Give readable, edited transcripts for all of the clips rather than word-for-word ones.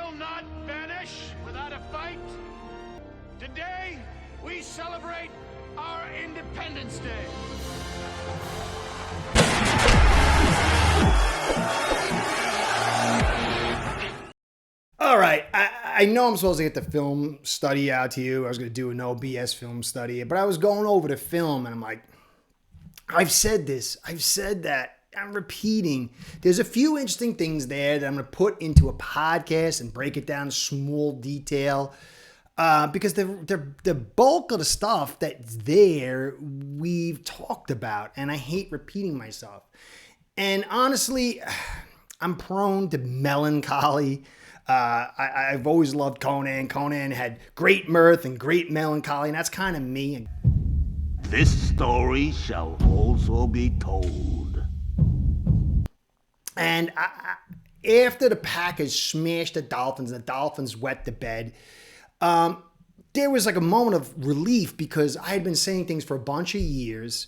will not vanish without a fight. Today, we celebrate our Independence Day. All right, I know I'm supposed to get the film study out to you. I was going to do a no BS film study, but I was going over the film and I'm like, I've said this, I've said that. I'm repeating. There's a few interesting things there that I'm going to put into a podcast and break it down in small detail because the bulk of the stuff that's there we've talked about, and I hate repeating myself. And honestly, I'm prone to melancholy. I've always loved Conan. Conan had great mirth and great melancholy, and that's kind of me. This story shall also be told. And after the Packers smashed the Dolphins and the Dolphins wet the bed, there was like a moment of relief because I had been saying things for a bunch of years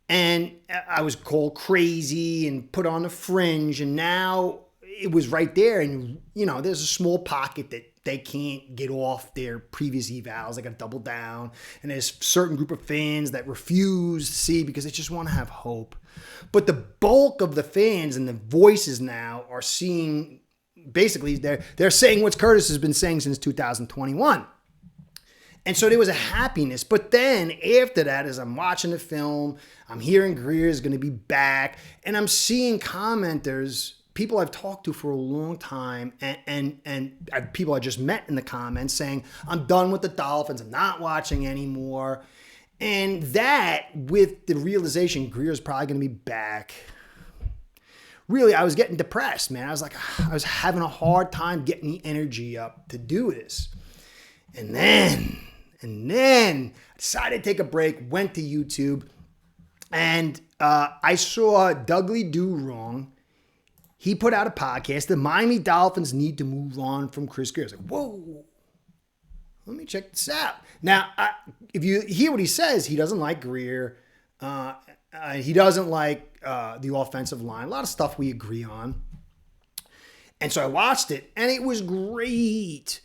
and I was called crazy and put on the fringe, and now it was right there. And, you know, there's a small pocket that they can't get off their previous evals. They got to double down. And there's a certain group of fans that refuse to see because they just want to have hope. But the bulk of the fans and the voices now are seeing, basically, they're saying what Curtis has been saying since 2021. And so there was a happiness. But then after that, as I'm watching the film, I'm hearing Grier is going to be back. And I'm seeing commenters, people I've talked to for a long time, and people I just met in the comments saying, I'm done with the Dolphins. I'm not watching anymore. And that, with the realization Grier's probably going to be back, really, I was getting depressed, man. I was like, I was having a hard time getting the energy up to do this. And then I decided to take a break, went to YouTube, and I saw Douglie Do Wrong. He put out a podcast. The Miami Dolphins need to move on from Chris Grier. I was like, whoa, let me check this out. Now, if you hear what he says, he doesn't like Grier. He doesn't like the offensive line. A lot of stuff we agree on. And so I watched it, and it was great.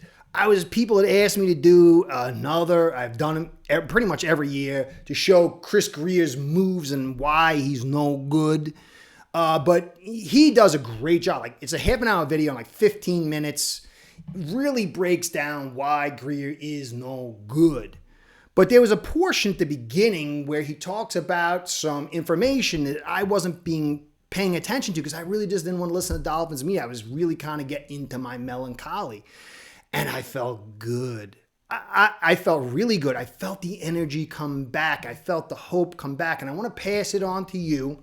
People had asked me to do another. I've done them pretty much every year to show Chris Grier's moves and why he's no good. But he does a great job. Like, it's a half an hour video in like 15 minutes. Really breaks down why Grier is no good. But there was a portion at the beginning where he talks about some information that I wasn't paying attention to because I really just didn't want to listen to Dolphins media. I was really kind of getting into my melancholy. And I felt good. I felt really good. I felt the energy come back. I felt the hope come back. And I want to pass it on to you.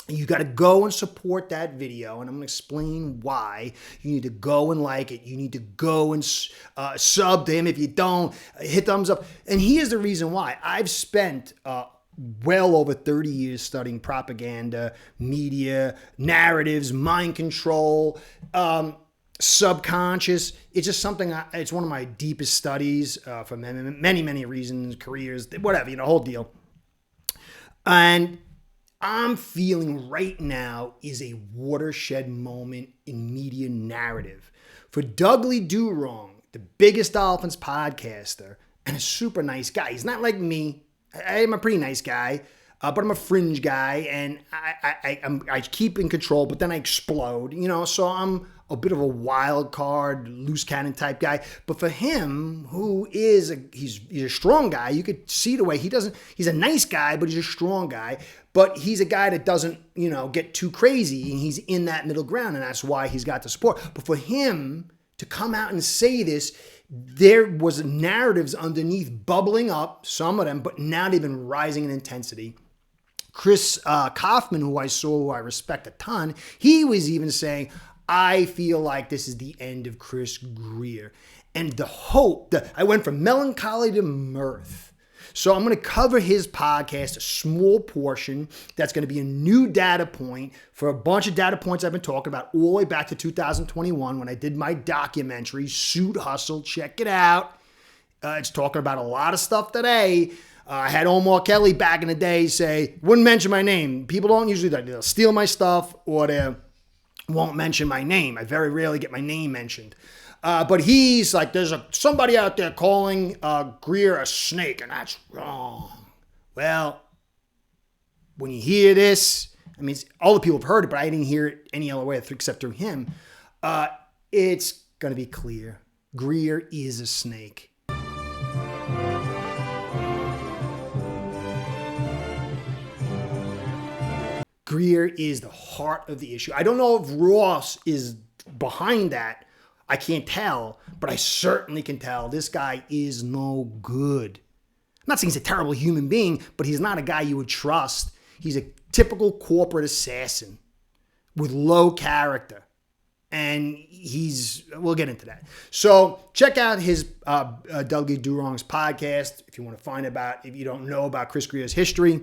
You got to go and support that video, and I'm going to explain why. You need to go and like it. You need to go and sub to him. If you don't, hit thumbs up. And here's the reason why. I've spent well over 30 years studying propaganda, media, narratives, mind control, subconscious. It's just something, it's one of my deepest studies for many, many reasons, careers, whatever, the whole deal. And I'm feeling right now is a watershed moment in media narrative. For Douglie Do Wrong, the biggest Dolphins podcaster and a super nice guy. He's not like me. I'm a pretty nice guy, but I'm a fringe guy, and I keep in control, but then I explode, so I'm a bit of a wild card, loose cannon type guy. But for him, who is he's a strong guy, you could see the way he's a nice guy, but he's a strong guy. But he's a guy that doesn't, get too crazy, and he's in that middle ground, and that's why he's got the support. But for him to come out and say this, there was narratives underneath bubbling up, some of them, but now they've been rising in intensity. Chris Kaufman, who I respect a ton, he was even saying, I feel like this is the end of Chris Grier. And the hope, I went from melancholy to mirth. So I'm going to cover his podcast, a small portion that's going to be a new data point for a bunch of data points I've been talking about all the way back to 2021 when I did my documentary, Suit Hustle. Check it out. It's talking about a lot of stuff today. I had Omar Kelly back in the day say, wouldn't mention my name. People don't usually do that. They'll steal my stuff or won't mention my name. I very rarely get my name mentioned. But he's like, there's somebody out there calling Grier a snake, and that's wrong. Well, when you hear this, I mean, all the people have heard it, but I didn't hear it any other way except through him. It's going to be clear. Grier is a snake. Grier is the heart of the issue. I don't know if Ross is behind that. I can't tell, but I certainly can tell this guy is no good. I'm not saying he's a terrible human being, but he's not a guy you would trust. He's a typical corporate assassin with low character. And we'll get into that. So check out his Douglie Do Wrong's podcast if you want to find about, if you don't know about Chris Grier's history.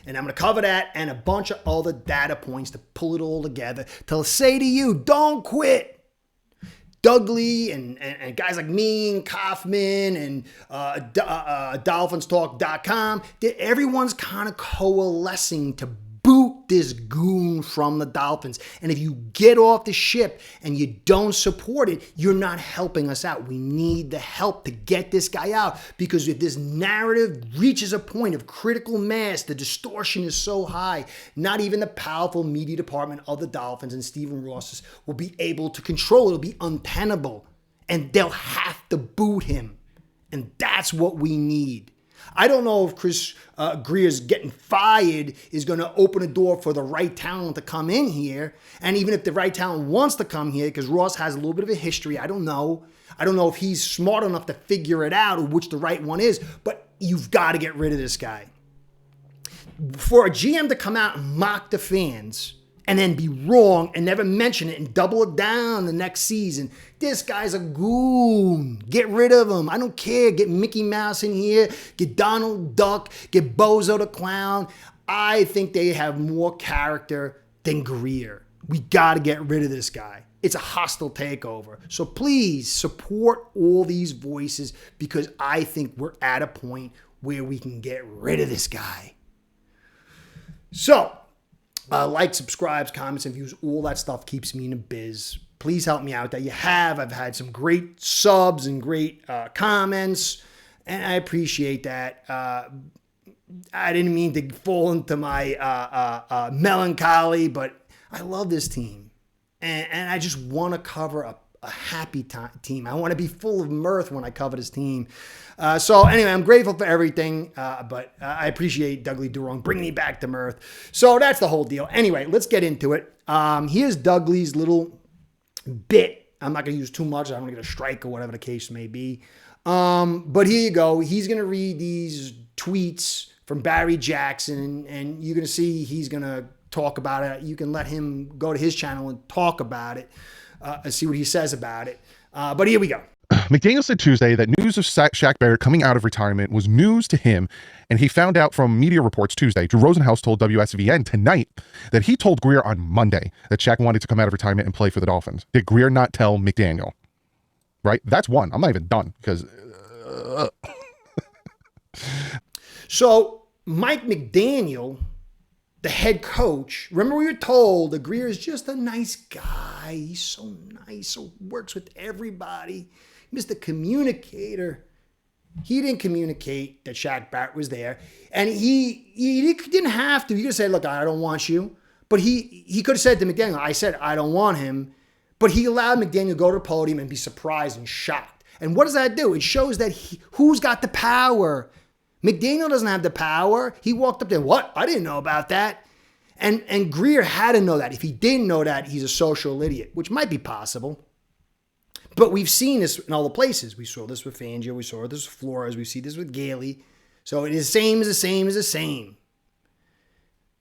And I'm going to cover that and a bunch of other data points to pull it all together to say to you, don't quit. Douglie and guys like me and Kaufman and DolphinsTalk.com, everyone's kind of coalescing to boot this goon from the Dolphins. And if you get off the ship and you don't support it, you're not helping us out. We need the help to get this guy out, because if this narrative reaches a point of critical mass, the distortion is so high, not even the powerful media department of the Dolphins and Stephen Ross will be able to control it. It'll be untenable, and they'll have to boot him. And that's what we need. I don't know if Chris Grier's getting fired is going to open a door for the right talent to come in here. And even if the right talent wants to come here, because Ross has a little bit of a history, I don't know. I don't know if he's smart enough to figure it out or which the right one is, but you've got to get rid of this guy. For a GM to come out and mock the fans and then be wrong and never mention it and double it down the next season, this guy's a goon. Get rid of him. I don't care. Get Mickey Mouse in here. Get Donald Duck. Get Bozo the Clown. I think they have more character than Grier. We got to get rid of this guy. It's a hostile takeover. So please support all these voices, because I think we're at a point where we can get rid of this guy. So, like, subscribes, comments, and views, all that stuff keeps me in the biz. Please help me out that you have. I've had some great subs and great comments, and I appreciate that. I didn't mean to fall into my melancholy, but I love this team. And I just want to cover a happy team. I want to be full of mirth when I cover this team. So anyway, I'm grateful for everything, but I appreciate Douglie Do Wrong bringing me back to mirth. So that's the whole deal. Anyway, let's get into it. Here's Douglie's little bit. I'm not going to use too much. I don't want to get a strike or whatever the case may be. But here you go. He's going to read these tweets from Barry Jackson, and you're going to see he's going to talk about it. You can let him go to his channel and talk about it. And see what he says about it. But here we go. McDaniel said Tuesday that news of Shaq Barrett coming out of retirement was news to him, and he found out from media reports Tuesday. Drew Rosenhaus told WSVN tonight that he told Grier on Monday that Shaq wanted to come out of retirement and play for the Dolphins. Did Grier not tell McDaniel? Right? That's one. I'm not even done because... So Mike McDaniel, the head coach, remember we were told that Grier is just a nice guy. He's so nice, so works with everybody. Mr. Communicator. He didn't communicate that Shaq Barrett was there. And he didn't have to. He could have said, look, I don't want you. But he could have said to McDaniel, I said I don't want him. But he allowed McDaniel to go to the podium and be surprised and shocked. And what does that do? It shows that who's got the power? McDaniel doesn't have the power. He walked up there, what? I didn't know about that. And Grier had to know that. If he didn't know that, he's a social idiot, which might be possible. But we've seen this in all the places. We saw this with Fangio. We saw this with Flores. We see this with Gailey. So it is the same as the same as the same.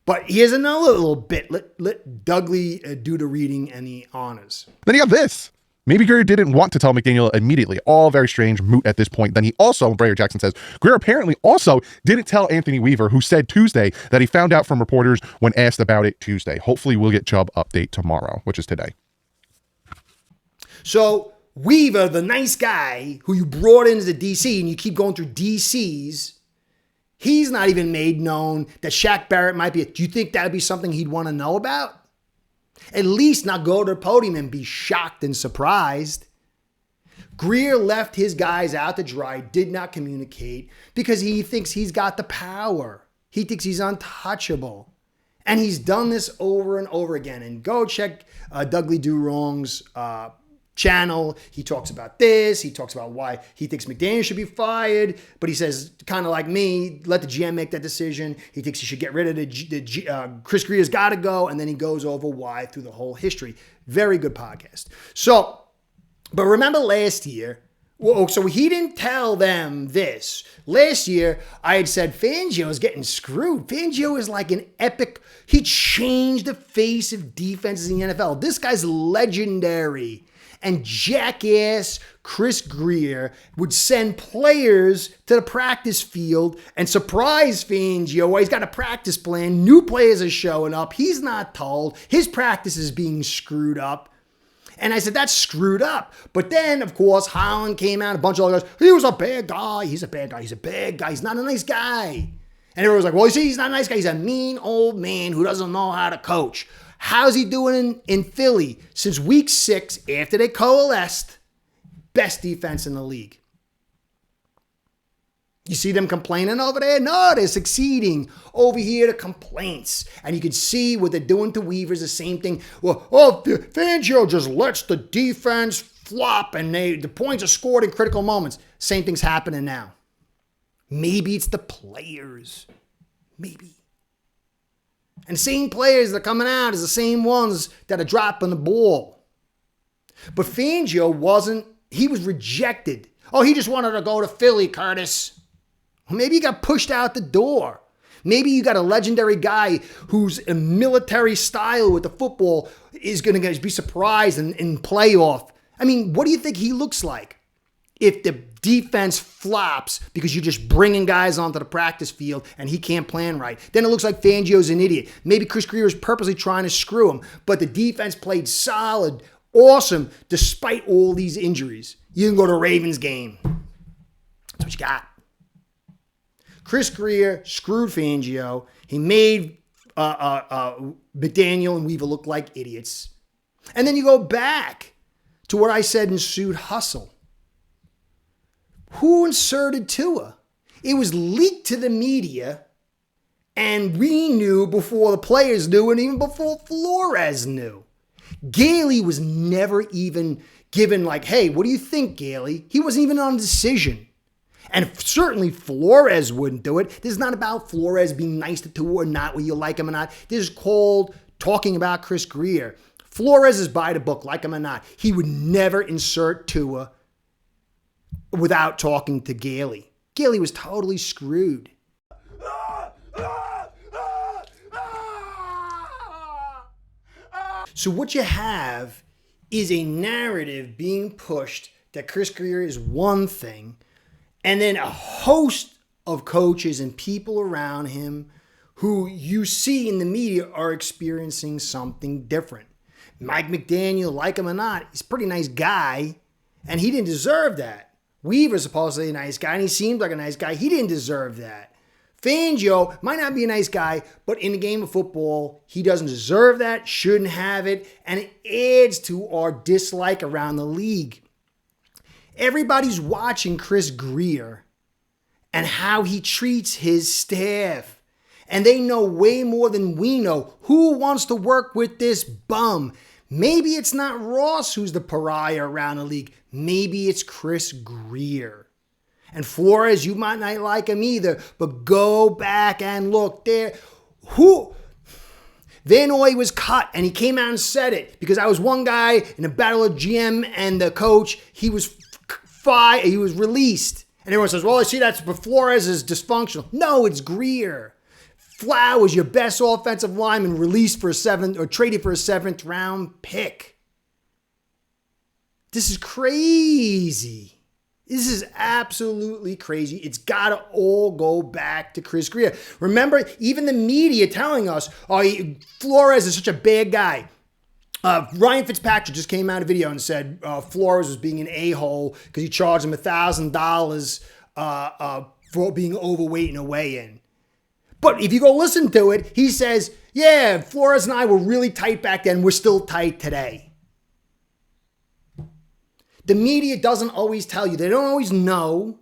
But here's another little bit. Let Douglie do the reading and the honors. Then you got this. Maybe Grier didn't want to tell McDaniel immediately. All very strange, moot at this point. Then he also, Barry Jackson says, Grier apparently also didn't tell Anthony Weaver, who said Tuesday that he found out from reporters when asked about it Tuesday. Hopefully we'll get Chubb update tomorrow, which is today. So Weaver, the nice guy who you brought into the DC and you keep going through DCs, he's not even made known that Shaq Barrett might be. Do you think that would be something he'd want to know about? At least not go to the podium and be shocked and surprised. Grier left his guys out to dry, did not communicate because he thinks he's got the power. He thinks he's untouchable. And he's done this over and over again. And go check Douglie Do Wrong's channel. He talks about this. He talks about why he thinks McDaniel should be fired. But he says, kind of like me, let the GM make that decision. He thinks he should get rid of Chris Grier's got to go. And then he goes over why through the whole history. Very good podcast. So, but remember last year, so he didn't tell them this. Last year, I had said Fangio is getting screwed. Fangio is like an epic, he changed the face of defenses in the NFL. This guy's legendary. And jackass Chris Grier would send players to the practice field and surprise Fangio. Well, he's got a practice plan. New players are showing up. He's not told. His practice is being screwed up. And I said, that's screwed up. But then, of course, Holland came out, a bunch of other guys. He was a bad guy. He's a bad guy. He's a bad guy. He's not a nice guy. And everyone was like, well, you see, he's not a nice guy. He's a mean old man who doesn't know how to coach. How's he doing in Philly? Since week 6, after they coalesced, best defense in the league. You see them complaining over there? No, they're succeeding. Over here, the complaints. And you can see what they're doing to Weaver's the same thing. Well, Fangio just lets the defense flop and the points are scored in critical moments. Same thing's happening now. Maybe it's the players. Maybe. And the same players that are coming out is the same ones that are dropping the ball. But Fangio he was rejected. Oh, he just wanted to go to Philly, Curtis. Maybe he got pushed out the door. Maybe you got a legendary guy who's a military style with the football is going to be surprised in playoff. I mean, what do you think he looks like if the defense flops because you're just bringing guys onto the practice field and he can't plan right? Then it looks like Fangio's an idiot. Maybe Chris Grier is purposely trying to screw him, but the defense played solid, awesome, despite all these injuries. You can go to a Ravens game. That's what you got. Chris Grier screwed Fangio. He made McDaniel and Weaver look like idiots. And then you go back to what I said ensued hustle. Who inserted Tua? It was leaked to the media, and we knew before the players knew and even before Flores knew. Gailey was never even given like, hey, what do you think, Gailey? He wasn't even on a decision. And certainly Flores wouldn't do it. This is not about Flores being nice to Tua or not, whether you like him or not. This is called talking about Chris Grier. Flores is by the book, like him or not. He would never insert Tua without talking to Gailey. Gailey was totally screwed. So what you have is a narrative being pushed that Chris Grier is one thing, and then a host of coaches and people around him who you see in the media are experiencing something different. Mike McDaniel, like him or not, he's a pretty nice guy, and he didn't deserve that. Weaver's supposedly a nice guy, and he seemed like a nice guy. He didn't deserve that. Fangio might not be a nice guy, but in the game of football, he doesn't deserve that, shouldn't have it, and it adds to our dislike around the league. Everybody's watching Chris Grier and how he treats his staff. And they know way more than we know. Who wants to work with this bum? Maybe it's not Ross who's the pariah around the league. Maybe it's Chris Grier. And Flores, you might not like him either, but go back and look there. Van Noy was cut, and he came out and said it because I was one guy in a battle of GM and the coach. He was fired. He was released. And everyone says, well, I see that's, but Flores is dysfunctional. No, it's Grier. Flau was your best offensive lineman released for a traded for a 7th round pick. This is crazy. This is absolutely crazy. It's got to all go back to Chris Grier. Remember, even the media telling us, Flores is such a bad guy. Ryan Fitzpatrick just came out of video and said Flores was being an a-hole because he charged him $1,000 for being overweight in a weigh-in. But if you go listen to it, he says Yeah, Flores and I were really tight back then. We're still tight today. The media doesn't always tell you. They don't always know.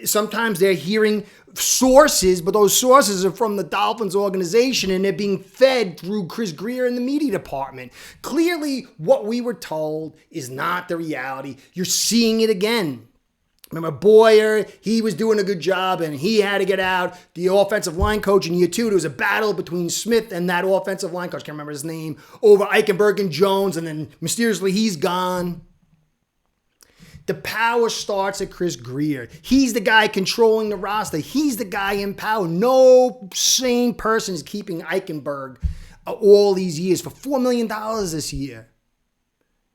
Sometimes they're hearing sources, but those sources are from the Dolphins organization and they're being fed through Chris Grier in the media department. Clearly, what we were told is not the reality. You're seeing it again. Remember Boyer, he was doing a good job and he had to get out. The offensive line coach in year 2, there was a battle between Smith and that offensive line coach, can't remember his name, over Eichenberg and Jones, and then mysteriously he's gone. The power starts at Chris Grier. He's the guy controlling the roster. He's the guy in power. No sane person is keeping Eichenberg all these years for $4 million this year.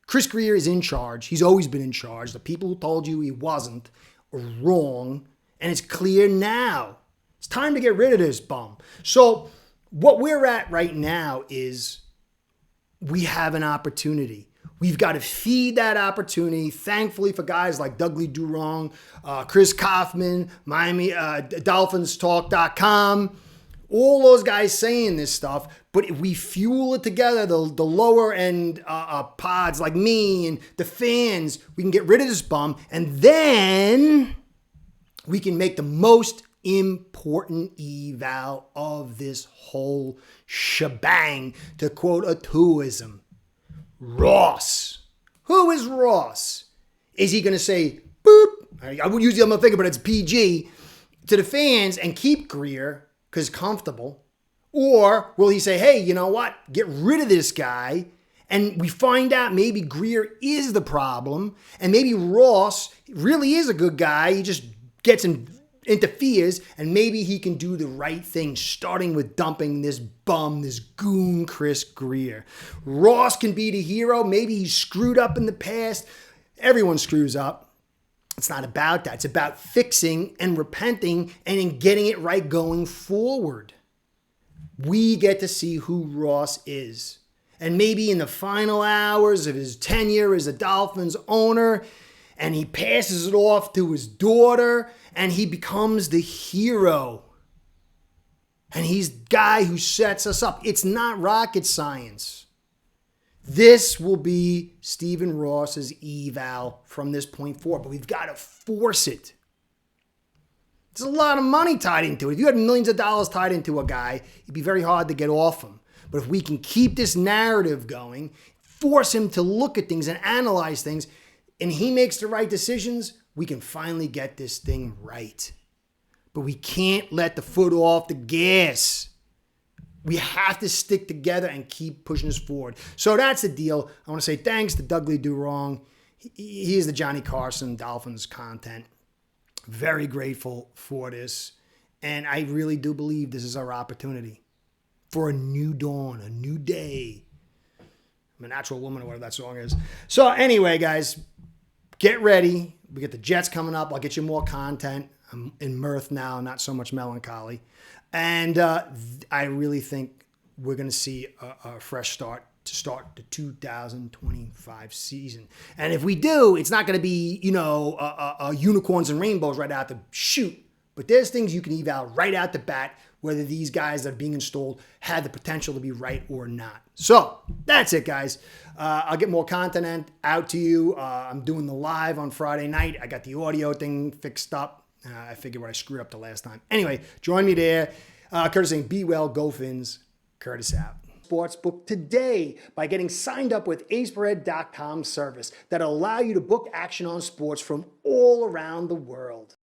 Chris Grier is in charge. He's always been in charge. The people who told you he wasn't are wrong, and it's clear now. It's time to get rid of this bum. So what we're at right now is we have an opportunity. We've got to feed that opportunity. Thankfully for guys like Douglie Do Wrong, Chris Kaufman, Miami, DolphinsTalk.com, all those guys saying this stuff. But if we fuel it together, the lower end pods like me and the fans, we can get rid of this bum. And then we can make the most important eval of this whole shebang, to quote a truism. Ross. Who is Ross? Is he going to say, boop, I would use the other finger, but it's PG, to the fans and keep Grier because comfortable? Or will he say, hey, you know what? Get rid of this guy. And we find out maybe Grier is the problem. And maybe Ross really is a good guy. He just gets interferes, and maybe he can do the right thing, starting with dumping this bum, this goon Chris Grier. Ross can be the hero. Maybe he's screwed up in the past. Everyone screws up. It's not about that. It's about fixing and repenting and in getting it right going forward. We get to see who Ross is. And maybe in the final hours of his tenure as a Dolphins owner, and he passes it off to his daughter, and he becomes the hero. And he's the guy who sets us up. It's not rocket science. This will be Stephen Ross's eval from this point forward, but we've got to force it. There's a lot of money tied into it. If you had millions of dollars tied into a guy, it'd be very hard to get off him. But if we can keep this narrative going, force him to look at things and analyze things, and he makes the right decisions, we can finally get this thing right. But we can't let the foot off the gas. We have to stick together and keep pushing this forward. So that's the deal. I want to say thanks to Douglie Do Wrong. He is the Johnny Carson Dolphins content. Very grateful for this. And I really do believe this is our opportunity for a new dawn, a new day. I'm a natural woman, or whatever that song is. So anyway, guys, get ready. We get the Jets coming up. I'll get you more content. I'm in mirth now, not so much melancholy. And I really think we're going to see a fresh start to start the 2025 season. And if we do, it's not going to be, unicorns and rainbows right out the chute. But there's things you can eval right out the bat, whether these guys that are being installed had the potential to be right or not. So that's it, guys. I'll get more content out to you. I'm doing the live on Friday night. I got the audio thing fixed up. I figured what I screwed up the last time. Anyway, join me there. Curtis saying, be well, go Fins. Curtis out. Sportsbook today by getting signed up with aceperhead.com service that'll allow you to book action on sports from all around the world.